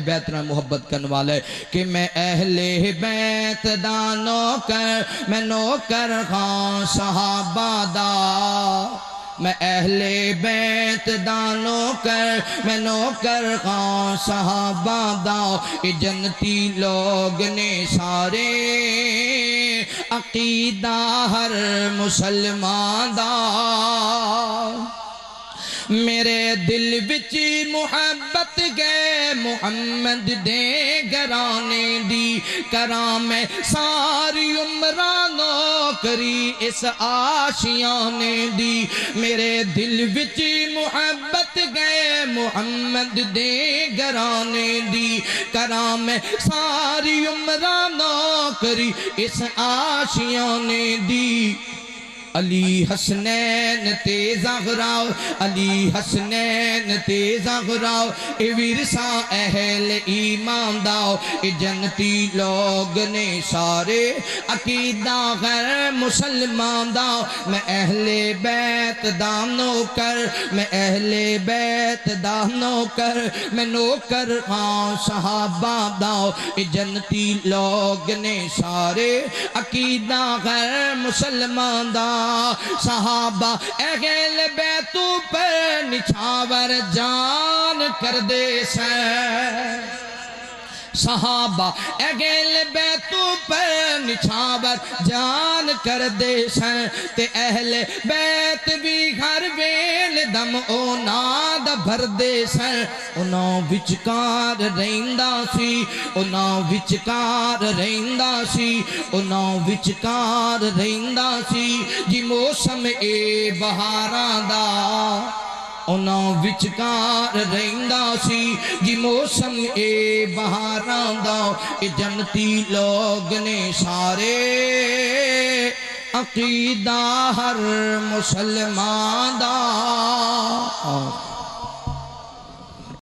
بیت نہ محبت کرنے والے کہ میں اہل بیت دا نوکر میں نوکر خان صحابہ دا میں اہل بیت دا نوکر میں نوکر خان صحابہ دا یہ جنتی لوگ نے سارے عقیدہ ہر مسلمان دا میرے دل بچی محبت گئے محمد دے گرانے دی کرام ساری عمرانوں کری اس آشیانے دی میرے دل بچی محبت گئے محمد دے گرانے دی کرام ساری عمرانوں کری اس آشیانے دی علی حسنین تے زغراؤ علی حسنین تے زغراؤ اے ورثہ اہل ایمان داؤ اے جنتی لوگ نے سارے عقیدہ غیر مسلمان داؤ میں اہل بیت دا نوکر میں اہل بیت دا نوکر میں نوکر خان صحابہ داؤ اے جنتی لوگ نے سارے عقیدہ غیر مسلمان داؤ صحابہ اہل بیتو پر نچھاور جان کر دے سیں صحابہ اہل بیتو پر نچھاور جان کر دے سیں تے اہل بیت بھی گھر ویل دم او ناد بھر دے سیں انہوں وچکار رہندہ سی انہوں وچکار رہندہ سی انہوں وچکار رہندہ سی جی موسم اے بہاراں دا انہوں وچکار رہندہ سی جی موسم اے بہاراں دا اے جنتی لوگ نے سارے عقیدہ ہر مسلمان دا